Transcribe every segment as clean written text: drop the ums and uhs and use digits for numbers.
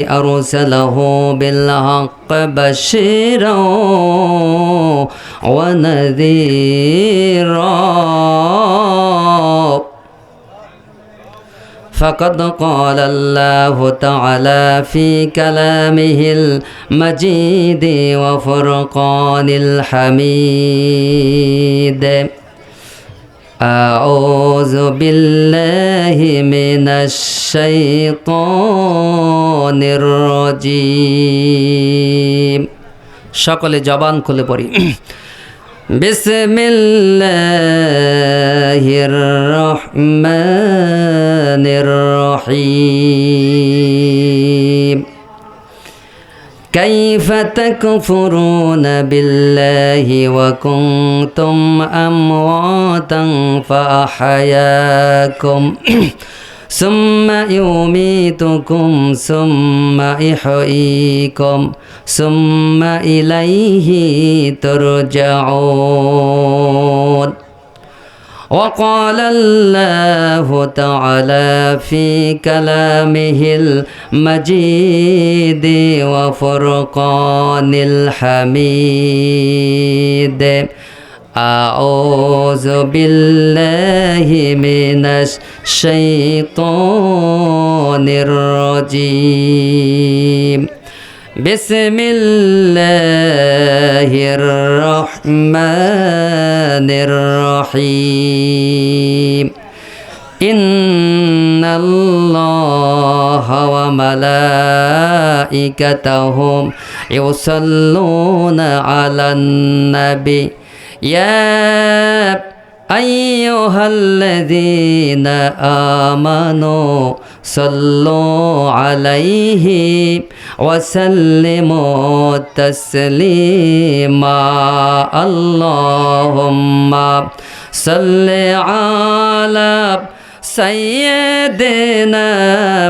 أرسله بالحق بشيرا ونذيرا فقد قال الله تعالى في كلامه المجيد وفرقان الحميد أعوذ بالله من الشيطان الرجيم সকলে জবান খুলে পড়ি বিসমিল্লাহির রহমানির রহিম كيف تكفرون بالله وكنتم أمواتا فأحياكم ثم يميتكم ثم يحييكم ثم إليه ترجعون وقال الله تعالى في كلامه المجيد وفرقان الحميد أعوذ بالله من الشيطان الرجيم بسم الله الرحمن الرحيم إن الله وملائكته يصلون على النبي يا أيها الذين آمنوا صلوا عليه وسلموا تسليما اللهم صل على سيدنا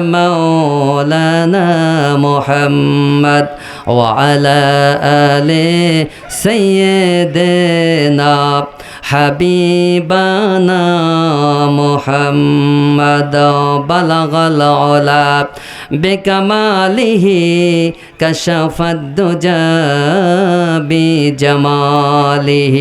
مولانا محمد وعلى آل سيدنا حبيبنا محمد بلغ العلا بكماله كشف الدجى بجماله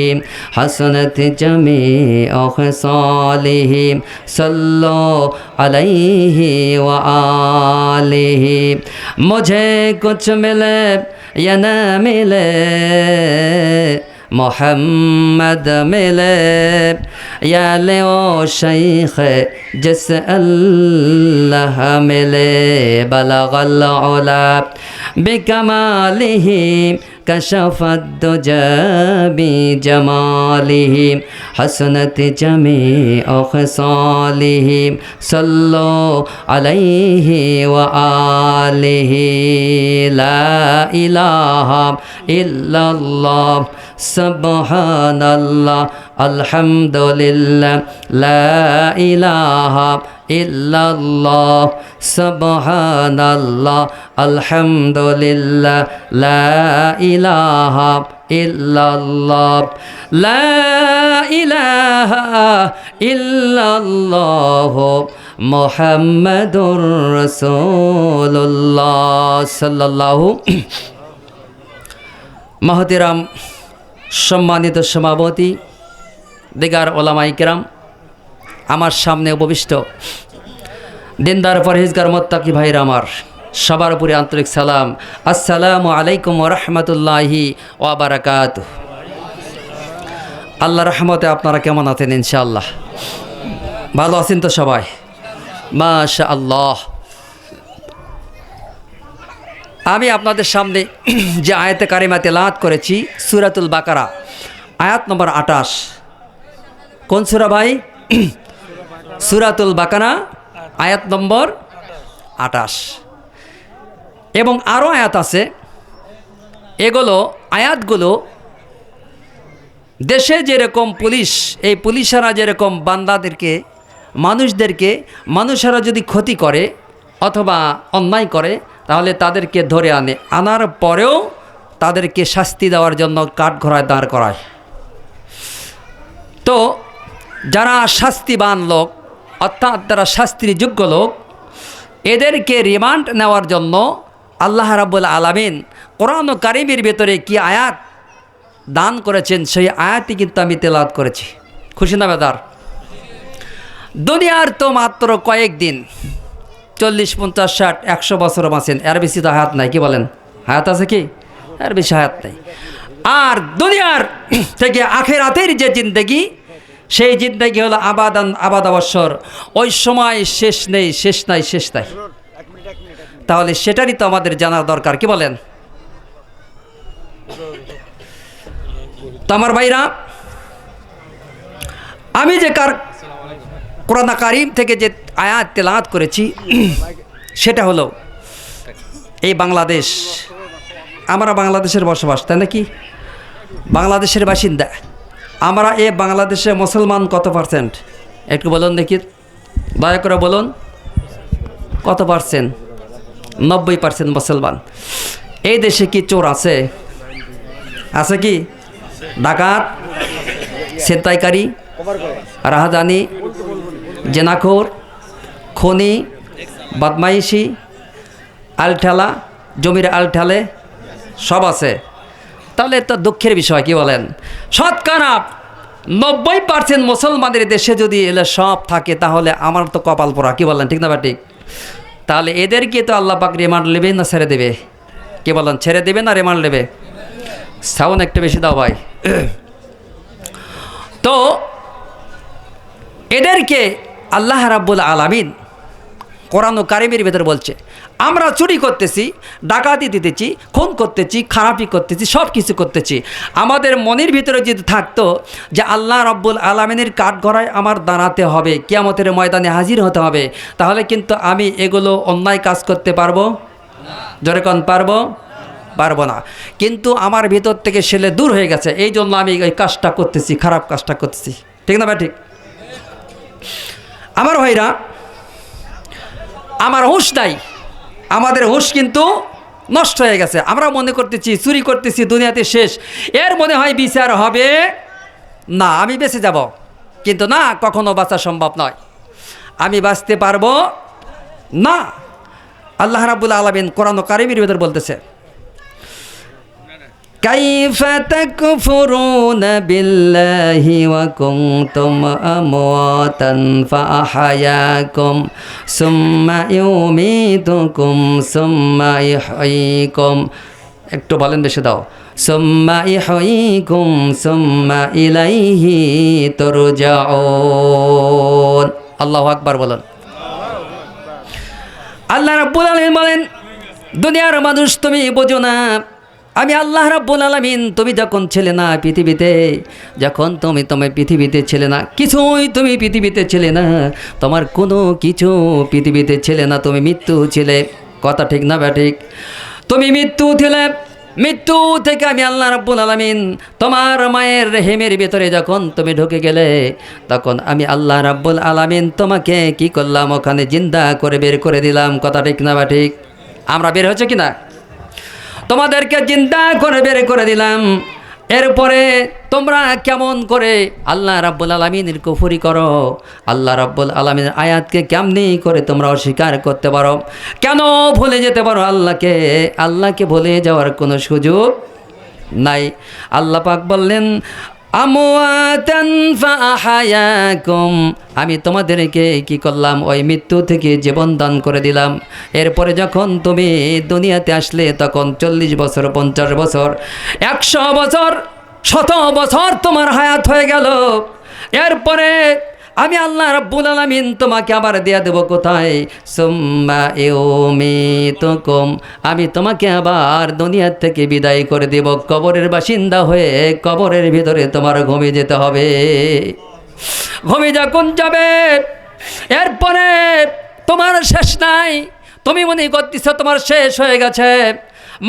حسنت جميع خصاله صلوا عليه وآله मुझे कुछ मिले या न मिले मोहम्मद मिले या ले ओ शेख जिस अल्लाह मिले बलगल उला बिकमालिही कशफ الدجى بجماله حسنت جميع خصاله صلوا عليه وآله لا إله إلا الله سبحان الله الحمد لله لا إله إلا الله سبحان الله الحمد لله لا إله إلا الله لا إله إلا الله محمد رسول الله صلى الله محترم সম্মানিত সভাপতি দিগার ওলামায়ে কেরাম আমার সামনে উপবিষ্ট দিনদার পরহেজগার মুত্তাকি ভাইরা আমার সবার উপরে আন্তরিক সালাম আসসালামু আলাইকুম ওয়া রাহমাতুল্লাহি ওয়া বারাকাতুহু আল্লাহর রহমতে আপনারা কেমন আছেন ইনশাআল্লাহ ভালো আছেন তো সবাই মাশাআল্লাহ আমি আপনাদের সামনে যে আয়াতে কারিমা তেলাওয়াত করেছি সূরাতুল বাকারা আয়াত নম্বর 28 কোন সূরা ভাই সূরাতুল বাকারা আয়াত নম্বর 28 এবং আরও আয়াত আছে এগুলো আয়াতগুলো দেশে যেরকম পুলিশ এই পুলিশেরা যেরকম বান্দাদেরকে মানুষেরা যদি ক্ষতি করে অথবা অন্যায় করে তাহলে তাদেরকে ধরে আনার পরেও তাদেরকে শাস্তি দেওয়ার জন্য কাঠগড়ায় দাঁড় করায়। তো যারা শাস্তিবান লোক অর্থাৎ যারা শাস্তির যোগ্য লোক এদেরকে রিমান্ড নেওয়ার জন্য আল্লাহ রাব্বুল আলামিন কোরআন ও কারিমের ভেতরে কি আয়াত দান করেছেন সেই আয়াতই কিন্তু আমি তেলাওয়াত করেছি। খুশি না বেদার? দুনিয়ার তো মাত্র কয়েকদিন, 40, 50, 60, 100 বছর বাঁচেন, এর বেশি তো হায়াত নাই। কি বলেন? হায়াত আছে কি? এর বেশি হায়াত নাই। আর দুনিয়ার থেকে আখিরাতের যে জিন্দেগি, সেই জিন্দেগি হলো আবাদাবস্বর। ওই সময় শেষ নেই, শেষ নাই, শেষ নাই। তাহলে সেটারই তো আমাদের জানার দরকার। কি বলেন? তো আমার ভাইরা, আমি যে কোরআন কারীম থেকে যে আয়াত তেলাওয়াত করেছি সেটা হলো এই বাংলাদেশ। আমরা বাংলাদেশের বসবাস, তাই নাকি? বাংলাদেশের বাসিন্দা আমরা। এ বাংলাদেশে মুসলমান কত পার্সেন্ট একটু বলুন দেখি, দয়া করে বলুন কত পার্সেন্ট? 90% মুসলমান। এই দেশে কি চোর আছে? আছে কি? ডাকাত, ছিনতাইকারী, রাহাজানি, জেনাখোর, খনি, বদমাইশি, আলঠালা, জমির আলঠালে সব আছে। তাহলে তো দুঃখের বিষয়। কি বলেন? শতকরা 90% মুসলমানের দেশে যদি এলে সব থাকে তাহলে আমার তো কপাল পোড়া। কি বলেন? ঠিক না বা ঠিক? তাহলে এদেরকে তো আল্লাহ পাক রিমান্ড নেবে না ছেড়ে দেবে? কি বলেন? ছেড়ে দেবে না রিমান্ড নেবে? সাউন্ড একটু বেশি দাও ভাই। তো এদেরকে আল্লাহ রাব্বুল আলামিন কোরআন ও কারিমের ভেতরে বলছে, আমরা চুরি করতেছি, ডাকাতি দিতেছি, খুন করতেছি, খারাপি করতেছি, সব কিছু করতেছি। আমাদের মনের ভিতরে যদি থাকতো যে আল্লাহ রাব্বুল আলামিনের কাঠগড়ায় আমার দাঁড়াতে হবে, কিয়ামতের ময়দানে হাজির হতে হবে, তাহলে কিন্তু আমি এগুলো অন্যায় কাজ করতে পারবো? জোরে কোন পারবো? পারবো না। কিন্তু আমার ভিতর থেকে সেলে দূর হয়ে গেছে, এই জন্য আমি এই কাজটা করতেছি, খারাপ কাজটা করতেছি। ঠিক না ভাই? ঠিক। আমার ভাইরা, আমার হুঁশ নাই, আমাদের হুঁশ কিন্তু নষ্ট হয়ে গেছে। আমরা মনে করতেছি চুরি করতেছি, দুনিয়াতে শেষ, এর মনে হয় বিচার হবে না, আমি বেঁচে যাব। কিন্তু না, কখনো বাঁচা সম্ভব নয়, আমি বাঁচতে পারবো না। আল্লাহ রাব্বুল আলামিন কোরআন ও কারীমের ভিতর বলতেছে, কাইফা তাকফুরুনা বিল্লাহি ওয়া কুনতুম আমওয়াতান ফাআহয়াকুম সুম্মা ইউমীতুকুম সুম্মা ইহয়ীকুম। একটু বলেন বেশি দাও। সুম্মা ইহয়ীকুম সুম্মা ইলাইহি তুরজাউন। আল্লাহু আকবার বলেন। আল্লাহ রাব্বুল আলামিন বলেন, দুনিয়ার মানুষ তুমি বোঝো না, আমি আল্লাহ রাব্বুল আলামিন তুমি যখন ছিলে না পৃথিবীতে, যখন তুমি পৃথিবীতে ছিলে না, কিছুই তুমি পৃথিবীতে ছিলে না, তোমার কোনো কিছু পৃথিবীতে ছিলে না, তুমি মৃত্যু ছিলে। কথা ঠিক না বা ঠিক? তুমি মৃত্যু ছিলে, মৃত্যু থেকে আমি আল্লাহ রাব্বুল আলামিন তোমার মায়ের রেহেমের ভিতরে যখন তুমি ঢুকে গেলে, তখন আমি আল্লাহ রাব্বুল আলামিন তোমাকে কি করলাম? ওখানে জিন্দা করে বের করে দিলাম। কথা ঠিক না বা ঠিক? আমরা বের হচ্ছে কি না? তোমাদেরকে জিন্দা করে বের করে দিলাম। এরপরে তোমরা কেমন করে আল্লাহ রাব্বুল আলামিনের কুফরি করো? আল্লাহ রাব্বুল আলামিনের আয়াতকে কেমনি করে তোমরা অস্বীকার করতে পারো? কেন ভুলে যেতে পারো আল্লাহকে? আল্লাহকে ভুলে যাওয়ার কোনো সুযোগ নাই। আল্লাহ পাক বললেন, আমওয়াতান ফাআহয়াকুম, আমি তোমাদেরকে কি করলাম? ওই মৃত্যু থেকে জীবন দান করে দিলাম। এরপরে যখন তুমি দুনিয়াতে আসলে তখন 40 বছর, 50 বছর, 100 বছর, 100 বছর তোমার হায়াত হয়ে গেল। এরপরে আমি আল্লাহ রাব্বুল আলামিন তোমাকে আবার দেয়া দেব কোথায়? সুম্মা ইউমীতুকুম, আমি তোমাকে আবার দুনিয়া থেকে বিদায় করে দেব। কবরের বাসিন্দা হয়ে কবরের ভিতরে তোমার ঘুমিয়ে যেতে হবে। ঘুমিয়ে যখন যাবে, এরপরে তোমার শেষ নাই। তুমি মনে করতেছ তোমার শেষ হয়ে গেছে।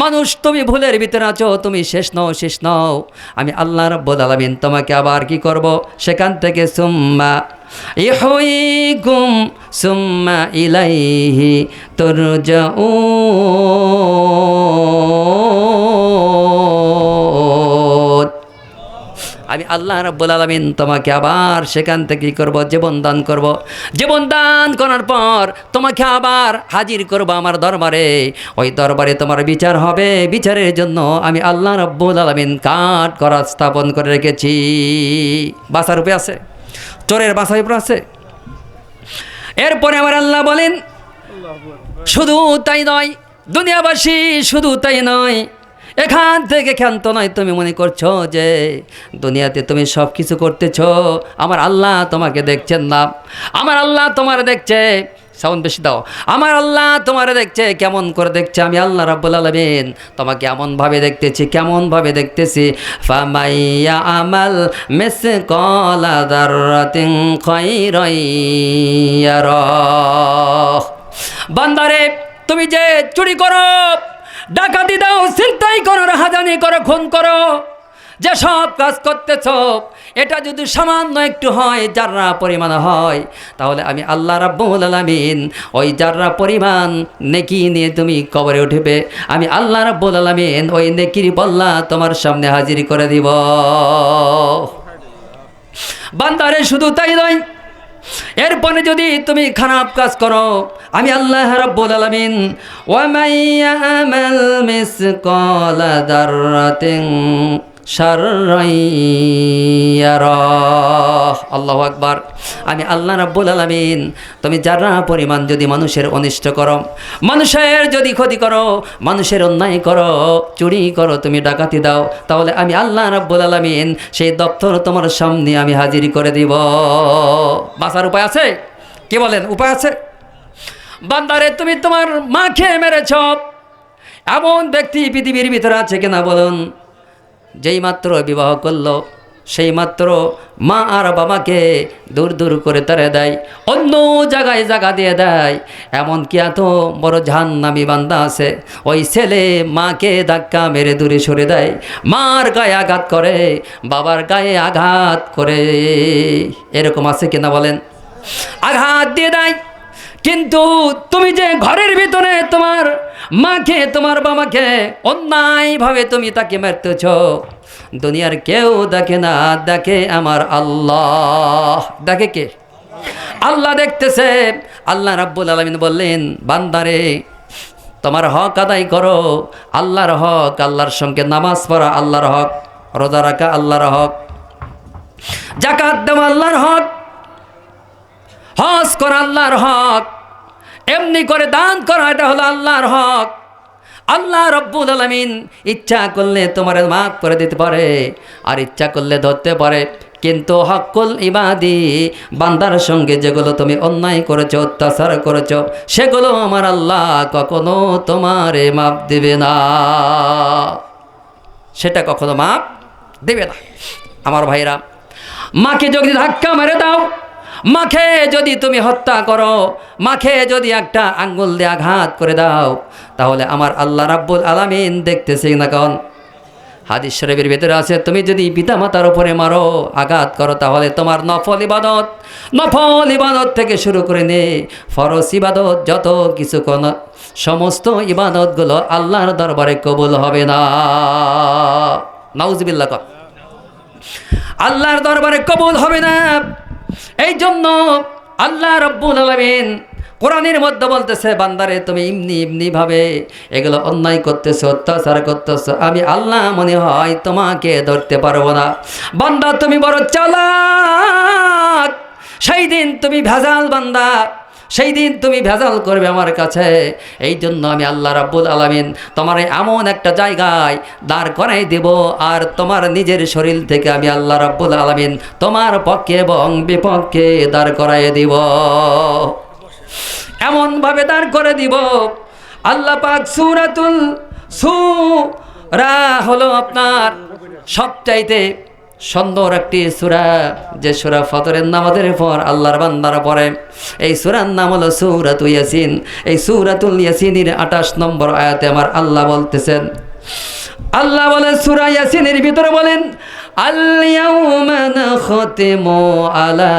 মানুষ, তুমি ভুলের ভিতরে আছো, তুমি শেষ নও, শেষ নও। আমি আল্লাহ রাব্বুল আলামিন তোমাকে আবার কি করব? সেখান থেকে সুম্মা ইহয়ীকুম সুম্মা ইলাইহি তুরজাউন। আমি আল্লাহ রাব্বুল আলামিন তোমাকে আবার সেখান থেকে কী করব, জীবন দান করব। জীবন দান করার পর তোমাকে আবার হাজির করব আমার দরবারে। ওই দরবারে তোমার বিচার হবে। বিচারের জন্য আমি আল্লাহ রাব্বুল আলামিন কাঠ করা স্থাপন করে রেখেছি। বাসার উপরে আছে, চোরের বাসার উপরে আছে। এরপরে আমার আল্লাহ বলেন, শুধু তাই নয় দুনিয়াবাসী, শুধু তাই নয়, এখান থেকে ক্ষান্ত নয়। তুমি মনে করছো যে দুনিয়াতে তুমি সব কিছু করতেছো, আমার আল্লাহ তোমাকে দেখছেন না? আমার আল্লাহ তোমার দেখছে। সাউন্ড বেশি দাও। আমার আল্লাহ তোমার দেখছে। কেমন করে দেখছে? আমি আল্লাহ রাব্বুল আলামিন তোমাকে এমনভাবে দেখতেছি। কেমনভাবে দেখতেছি? ফামাইয়া আমাল মিসকালা যাররাতিন খায়রান ইয়ারাহ। বান্দারে, তুমি যে চুরি করো, ডাকাতি দাও, ছিনতাই করো, রাহাজানি করো, খুন করো, যে সব কাজ করতেছ, এটা যদি সামান্য একটু হয়, জাররা পরিমাণ হয়, তাহলে আমি আল্লাহ রাব্বুল আলামিন ওই জাররা পরিমাণ নেকি নিয়ে তুমি কবরে উঠবে। আমি আল্লাহ রাব্বুল আলামিন ওই নেকির বল্লা তোমার সামনে হাজির করে দিব। বান্দারে, শুধু তাই নয়, এরপরে যদি তুমি খারাপ কাজ করো, আমি আল্লাহ রাব্বুল আলামিন ওয়া মাইয়ামাল মিসকালা যাররাতিন শাররান ইয়ারাহ। আল্লাহু আকবার। আমি আল্লাহ রাব্বুল আলামিন তুমি যারা পরিমাণ যদি মানুষের অনিষ্ট করো, মানুষের যদি ক্ষতি করো, মানুষের অন্যায় করো, চুরি করো, তুমি ডাকাতি দাও, তাহলে আমি আল্লাহ রাব্বুল আলামিন সেই দপ্তর তোমার সামনে আমি হাজির করে দিব। বাঁচার উপায় আছে? কি বলেন, উপায় আছে? বান্দারে, তুমি তোমার মাকে মেরেছ, এমন ব্যক্তি পৃথিবীর ভিতরে আছে কিনা বলুন? যেই মাত্র বিবাহ করলো, সেই মাত্র মা আর বাবাকে দূর দূর করে তাড়ে দেয়, অন্য জায়গায় জায়গা দিয়ে দেয়। এমন কি এত বড় জাহান্নামী বান্দা আছে, ওই ছেলে মাকে ধাক্কা মেরে দূরে সরে দেয়, মার গায়ে আঘাত করে, বাবার গায়ে আঘাত করে। এরকম আছে কিনা বলেন? আঘাত দিয়ে দেয়। কিন্তু তুমি যে ঘরের ভিতরে তোমার মাকে, তোমার বাবাকে অন্যায়ভাবে তুমি তাকে মারতেছ, দুনিয়ার কেউ দেখে না, দেখে আমার আল্লাহ। দেখে কে? আল্লাহ দেখতেছে। আল্লাহ রাব্বুল আলামিন বললেন, বান্দারে, তোমার হক আদায় করো, আল্লাহর হক, আল্লাহর সঙ্গে নামাজ পড়া আল্লাহর হক, রোজা রাখা আল্লাহর হক, যাকাত দেওয়া আল্লাহর হক, হজ করা আল্লাহর হক, এমনি করে দান করা এটা হলো আল্লাহর হক। আল্লাহ রাব্বুল আলামিন ইচ্ছা করলে তোমার মাফ করে দিতে পারে, আর ইচ্ছা করলে ধরতে পারে। কিন্তু হকুল ইবাদি, বান্দার সঙ্গে যেগুলো তুমি অন্যায় করেছো, অত্যাচার করেছো, সেগুলো আমার আল্লাহ কখনো তোমারে মাফ দেবে না। সেটা কখনো মাফ দেবে না। আমার ভাইরা, মাকে যদি ধাক্কা মেরে দাও, মাকে যদি তুমি হত্যা করো, মাকে যদি একটা আঙ্গুল দিয়ে আঘাত করে দাও, তাহলে আমার আল্লাহ রাব্বুল আলামিন দেখতেছে না? কারণ হাদিস শরীফের ভিতরে আছে, তুমি যদি পিতামাতার উপরে মারো, আঘাত করো, তাহলে তোমার নফল ইবাদত থেকে শুরু করে নে ফরজ ইবাদত, যত কিছু কোন সমস্ত ইবাদতগুলো আল্লাহর দরবারে কবুল হবে না। নাউজুবিল্লাহ। আল্লাহর দরবারে কবুল হবে না। এই জন্য আল্লাহ রাব্বুল আলামিন কোরআনের মধ্যে বলতেছে, বান্দারে, তুমি এমনি ভাবে এগুলো অন্যায় করতেছো, অত্যাচার করতেছো, আমি আল্লাহ মনে হয় তোমাকে ধরতে পারবো না। বান্দা, তুমি বড় চালাক। সেই দিন তুমি ভেজাল বান্দা, সেই দিন তুমি ভেজাল করবে আমার কাছে। এই জন্য আমি আল্লাহ রাব্বুল আলামিন তোমার এমন একটা জায়গায় দাঁড় করাই দেব, আর তোমার নিজের শরীর থেকে আমি আল্লাহ রাব্বুল আলামিন তোমার পক্ষে এবং বিপক্ষে দাঁড় করাই দিব। এমনভাবে দাঁড় করে দিব, আল্লাহ পাক সূরা হলো আপনার সবচাইতে সুন্দর একটি সূরা, যে সূরা ফজরের নামাজের পর আল্লাহর বান্দারা পড়ে। এই সূরার নাম হলো সূরাতুল ইয়াসিন। এই সূরাতুল ইয়াসিনের 28 নম্বর আয়াতে আমার আল্লাহ বলতেছেন, আল্লাহ বলেন সূরা ইয়াসিনের ভিতরে বলেন, আল-ইয়াউমা নাখতিমু আলা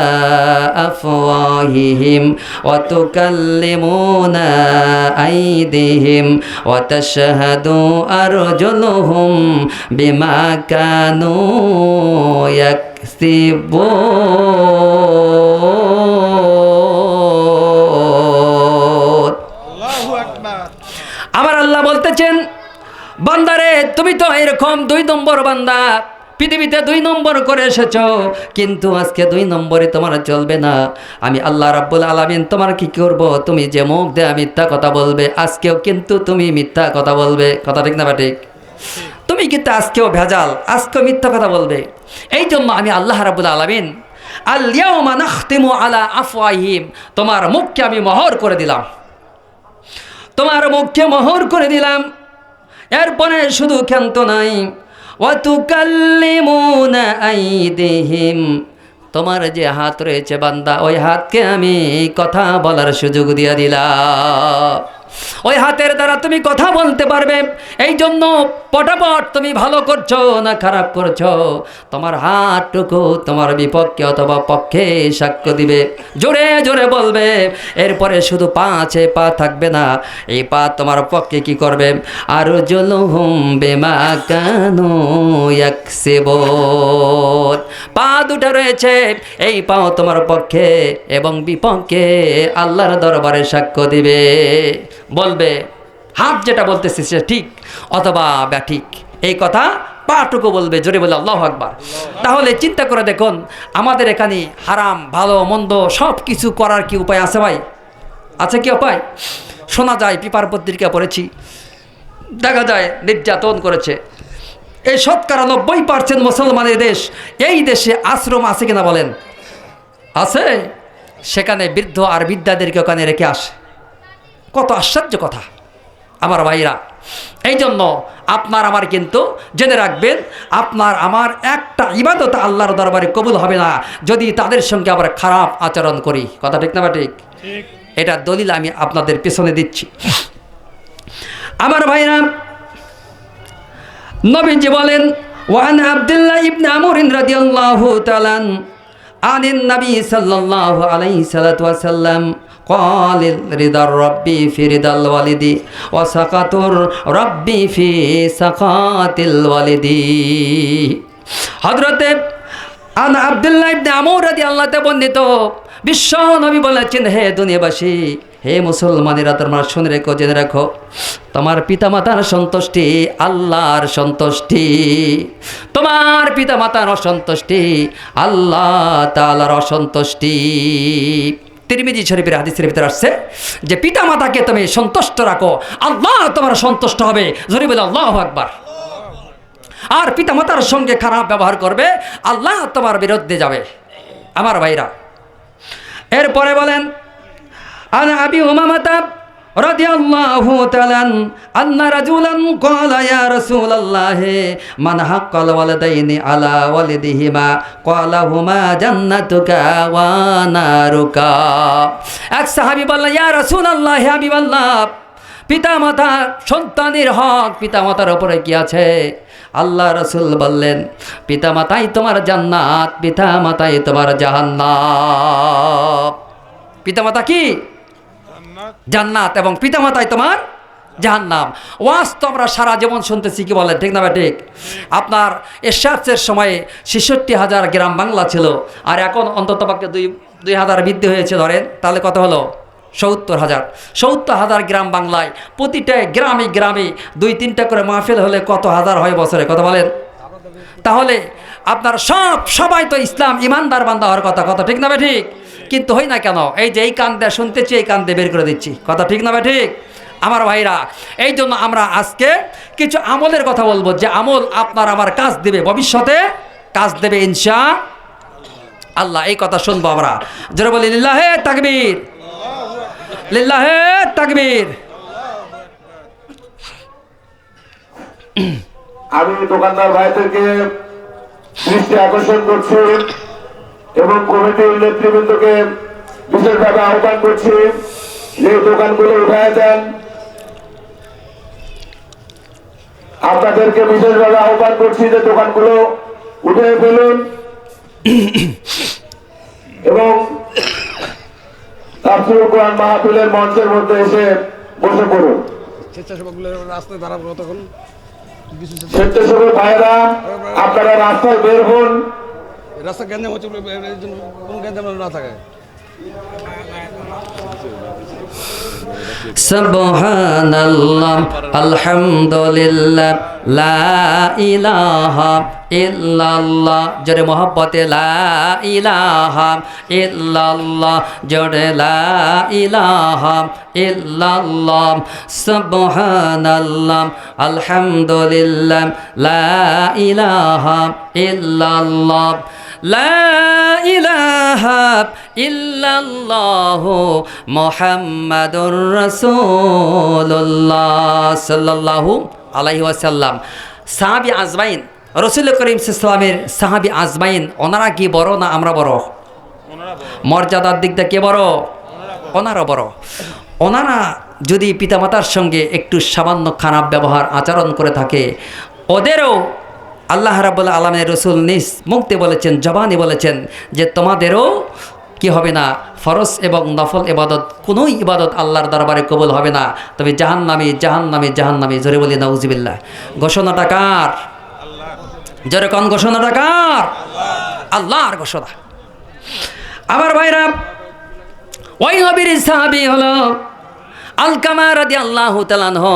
আফওয়াহিহিম ওয়া তুকাল্লিমুনা আইদিহিম ওয়া তাশহাদু আরজুলুহুম বিমা কানু ইয়াকসিবুন। আমার আল্লাহ বলতেছেন, বান্দারে তুমি তো এরকম 2 নম্বর বান্দা, পৃথিবীতে 2 নম্বর করে এসেছ, কিন্তু আজকে 2 নম্বরে তোমার চলবে না। আমি আল্লাহ রাব্বুল আলামিন তোমার কি করব? তুমি যে মুখ দিয়ে মিথ্যা কথা বলবে, আজকেও কিন্তু তুমি মিথ্যা কথা বলবে। কথা ঠিক না বা ঠিক? তুমি কিন্তু আজকেও ভেজাল, আজকেও মিথ্যা কথা বলবে। এই জন্য আমি আল্লাহ রাব্বুল আলামিন আল-ইয়াউমা নাখতিমু আলা আফওয়াহিহিম, তোমার মুখকে আমি মোহর করে দিলাম, তোমার মুখকে মোহর করে দিলাম। এরপরে শুধু ক্ষান্ত নাই, ওয়া তুকাল্লিমুনা আইদিহিম, তোমার যে হাত রয়েছে বান্দা, ওই হাতকে আমি কথা বলার সুযোগ দিয়ে দিলাম। ওই হাতের দ্বারা তুমি কথা বলতে পারবে। এই জন্য পটাপট তুমি ভালো করছো না খারাপ করছো, তোমার হাতটুকু তোমার বিপক্ষে অথবা পক্ষে সাক্ষ্য দিবে, জোরে জোরে বলবে। এরপরে শুধু পা আছে, পা থাকবে না, এই পা তোমার পক্ষে কি করবে? আরজুলুহুম বিমা কানু ইয়াকসিবুন, পা দুটো রয়েছে, এই পাও তোমার পক্ষে এবং বিপক্ষে আল্লাহর দরবারে সাক্ষ্য দিবে, বলবে হাত যেটা বলতেছে সে ঠিক অথবা ব্যাঠিক। এই কথা পাটুকু বলবে, জোরে বলে আল্লাহু আকবার। তাহলে চিন্তা করে দেখুন, আমাদের এখানে হারাম ভালো মন্দ সব কিছু করার কি উপায় আছে ভাই? আছে কি উপায়? শোনা যায়, পেপার পত্রিকা পড়েছি, দেখা যায় নির্যাতন করেছে। এই 90% মুসলমানের দেশ, এই দেশে আশ্রম আছে কিনা বলেন? আছে। সেখানে বৃদ্ধ আর বৃদ্ধাদেরকে ওখানে রেখে আসে। কত আশ্চর্য কথা আমার ভাইরা। এই জন্য আপনার আমার কিন্তু জেনে রাখবেন, আপনার আমার একটা ইবাদত আল্লাহর দরবারে কবুল হবে না যদি তাদের সঙ্গে আবার খারাপ আচরণ করি। কথা ঠিক না বা ঠিক? এটা দলিল আমি আপনাদের পেছনে দিচ্ছি। আমার ভাইরা, নবীজি বলেন, ওয়ান আব্দুল্লাহ ইবনে আমর রাদিয়াল্লাহু তাআলা আনিন নবী সাল্লাল্লাহু আলাইহি ওয়াসাল্লাম قال رضا ربي في رضا الوالد وسخط ربي في سخط الوالد। হযরতে আব্দুল্লাহ ইবনে আমর রাদিয়াল্লাহু তাআলা বর্ণিত, বিশ্ব নবী বলেছেন, হে দুনিয়াবাসী, হে মুসলমানেরা, তোমরা শুনে রেখো, জেনে রাখো, তোমার পিতামাতার সন্তুষ্টি আল্লাহর সন্তুষ্টি, তোমার পিতামাতার অসন্তুষ্টি আল্লাহ তাআলার অসন্তুষ্টি। তিরমিজি শরীফের হাদিসের ভিতরে আসছে যে পিতামাতাকে তুমি সন্তুষ্ট রাখো, আল্লাহ তোমার সন্তুষ্ট হবে, জোরে বলে আল্লাহু আকবার। আর পিতামাতার সঙ্গে খারাপ ব্যবহার করবে, আল্লাহ তোমার বিরুদ্ধে যাবে। আমার ভাইরা, এরপরে বলেন, আনা আবি উমামাতা রাদিয়াল্লাহু তাআলা আন্না রাজুলান ক্বালা ইয়া রাসূলুল্লাহ মান হাক্কাল ওয়ালাদাইনি আলা ওয়ালিদিহিমা ক্বালা হুমা জান্নাতুকা ওয়া নারুকা। এক সাহাবী বললেন, ইয়া রাসূলুল্লাহ, হে হাবিবাল্লাহ, পিতামাতা সন্তানের হক পিতামাতার উপরে কি আছে? আল্লাহ রাসূল বললেন, পিতামাতাই তোমার জান্নাত, পিতামাতাই তোমার জাহান্নাম। পিতামাতা কি? জান্নাত, এবং পিতামাতাই তোমার জাহান্নাম। ওয়াজ তো আমরা সারা জীবন শুনতেছি, কি বলেন ঠিক না ভাই? ঠিক। আপনার এরশাদের সময়ে ৬৬,০০০ গ্রাম বাংলা ছিল, আর এখন অন্ততপক্ষে ২,০০০ বৃদ্ধি হয়েছে, ধরেন তাহলে কত হলো? ৭০,০০০। ৭০,০০০ গ্রাম বাংলায় প্রতিটা গ্রামে গ্রামে ২-৩টা করে মাহফিল হলে কত হাজার হয় বছরে? কথা বলেন। তাহলে আপনার সবাই তো ইসলাম ইমানদার বান্দা হওয়ার কথা। কথা ঠিক না ভাই? ঠিক। কিন্তু হই না কেন? এই যে এই কান দিয়ে শুনতেছি, এই কান দিয়ে বের করে দিচ্ছি। কথা ঠিক না ভাই? ঠিক। আমার ভাইরা, এই জন্য আমরা আজকে কিছু আমলের কথা বলবো, যে আমল আপনার আমার কাজ দেবে, ভবিষ্যতে কাজ দেবে ইনশাআল্লাহ। এই কথা শুনবো আমরা। যারা বলি লিল্লাহে তাকবীর, লিল্লাহে তাকবীর। আমি দোকানদার ভাইদেরকে দৃষ্টি আকর্ষণ করছি এবং কমিটির নেতৃবৃন্দকে বিশেষভাবে আহ্বান করছি যে দোকানগুলো উঠায় দেন। আপনাদেরকে বিশেষভাবে আহ্বান করছি যে দোকানগুলো উঠে ফেলুন এবং তাফসীরুল কোরআন মাহফিলের মঞ্চের মধ্যে এসে বসে পড়ুন। স্বেচ্ছাসেবকগুলো রাস্তায় দাঁড়াবো কতক্ষণ? স্বেচ্ছাসেবক ভাইরা আপনারা রাস্তায় বের হন। রাস্তা গ্যাঞ্জাম হচ্ছে, এর জন্য কোনো গ্যাঞ্জাম না থাকে। সুবহানাল্লাহ আলহামদুলিল্লাহ লা ইলাহা ইল্লাল্লাহ, জোরে মোহাব্বতে লা ইলাহা ইল্লাল্লাহ, জোরে লা ইলাহা ইল্লাল্লাহ। সুবহানাল্লাহ আলহামদুলিল্লাহ লা ইলাহা ইল্লাল্লাহ, লা ইলাহা ইল্লাল্লাহু মুহাম্মাদুর রাসূলুল্লাহ সাল্লাল্লাহু আলাইহি ওয়াসাল্লাম। সাহাবী আজমাইন, রাসূল করিম সাল্লাল্লাহু আলাইহি ওয়াসাল্লামের সাহাবী আজমাইন, ওনারা কি বড় না আমরা বড়? মর্যাদার দিক থেকে কে বড়? ওনারা বড়। ওনারা যদি পিতামাতার সঙ্গে একটু সামান্য খারাপ ব্যবহার আচরণ করে থাকে, ওদেরও আল্লাহ রাব্বুল আলামিনের রাসূল নিজ মুক্তি বলেছেন, জবানি বলেছেন যে তোমাদেরও কি হবে না, ফরজ এবং নফল ইবাদত, কোনো ইবাদত আল্লাহর দরবারে কবুল হবে না, তবে জাহান্নামী জাহান্নামী জাহান্নামী। জোরে বলি নাউজুবিল্লাহ। ঘোষণাটা কার? জোরে কোন ঘোষণাটা কার? আল্লাহর ঘোষণা। আমার ভাইরা, ওই নবীর সাহাবী হলো আলকামা রাদিয়াল্লাহু তাআলা আনহু।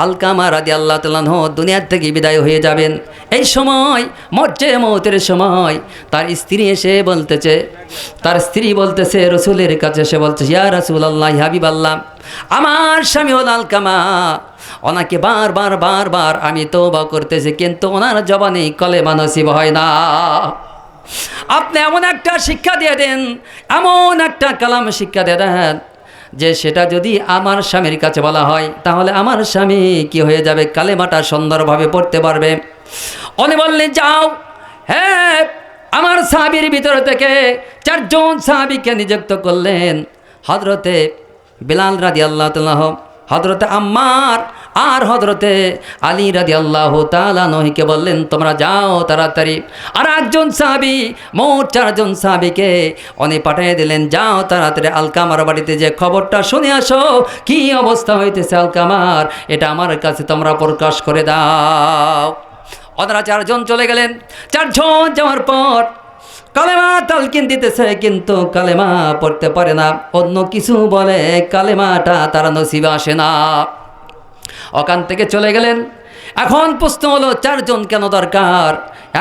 আলকামা রাদিয়াল্লাহু তাআলা আনহু দুনিয়ার থেকে বিদায় হয়ে যাবেন। এই সময় মৌতের সময় তার স্ত্রী এসে বলতেছে, তার স্ত্রী বলতেছে রসুলের কাছে, সে বলছে ইয়া রাসূলুল্লাহ, হাবিবাল্লাহ, আমার স্বামী হল আলকামা, ওনাকে বারবার আমি তওবা করতেছি, কিন্তু ওনার জবানে কলেমা নসিব হয় না। আপনি এমন একটা শিক্ষা দিয়ে দেন, এমন একটা কালাম শিক্ষা দিয়ে দেন যে সেটা যদি আমার স্বামীর কাছে বলা হয় তাহলে আমার স্বামী কি হয়ে যাবে, কালেমাটা সুন্দরভাবে পড়তে পারবে। উনি বললেন যাও, হ্যাঁ, আমার সাহাবীর ভিতর থেকে 4 জন সাহাবীকে নিযুক্ত করলেন। হযরতে বিলাল রাদিয়াল্লাহু তাআলা, হযরতে আম্মার আর হযরতে আলী রাদিয়াল্লাহু তাআলা আনহুকে বললেন তোমরা যাও তাড়াতাড়ি। আর একজন সাহাবী, মোট 4 জন সাহাবীকে উনি পাঠিয়ে দিলেন, যাও তাড়াতাড়ি আলকামার বাড়িতে যে খবরটা শুনে আসো, কি অবস্থা হইতেছে আলকামার, এটা আমার কাছে তোমরা প্রকাশ করে দাও। ওনারা 4 জন চলে গেলেন। 4 জন যাওয়ার পর কালেমা তালকিন দিতেছে, কিন্তু কালেমা পড়তে পারে না, অন্য কিছু বলে, কালেমাটা তারা নসিবে আসে না। ওখান থেকে চলে গেলেন। এখন প্রশ্ন হলো 4 জন কেন দরকার?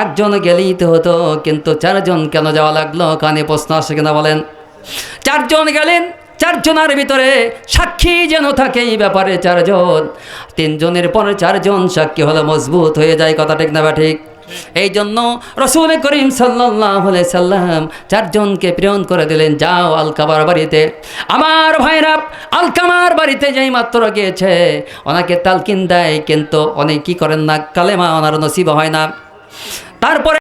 একজন গেলেই তো হতো, কিন্তু 4 জন কেন যাওয়া লাগলো? কানে প্রশ্ন আসে কিনা বলেন? 4 জন গেলেন, 4 জনের ভিতরে সাক্ষী যেন থাকে এই ব্যাপারে 4 জন। 3 জনের পরে 4 জন সাক্ষী হলে মজবুত হয়ে যায়, কথা ঠিক না বা ঠিক? এই জন্য রাসূল করিম সাল্লাল্লাহু আলাইহি সাল্লাম 4 জনকে প্রেরণ করে দিলেন, যাও আলকামার বাড়িতে। আমার ভাইরা, আলকামার বাড়িতে যেই মাত্র গিয়েছে, ওনাকে তালকিন দেয়, কিন্তু অনেক কি করেন না, কালেমা ওনার নসিব হয় না। তারপরে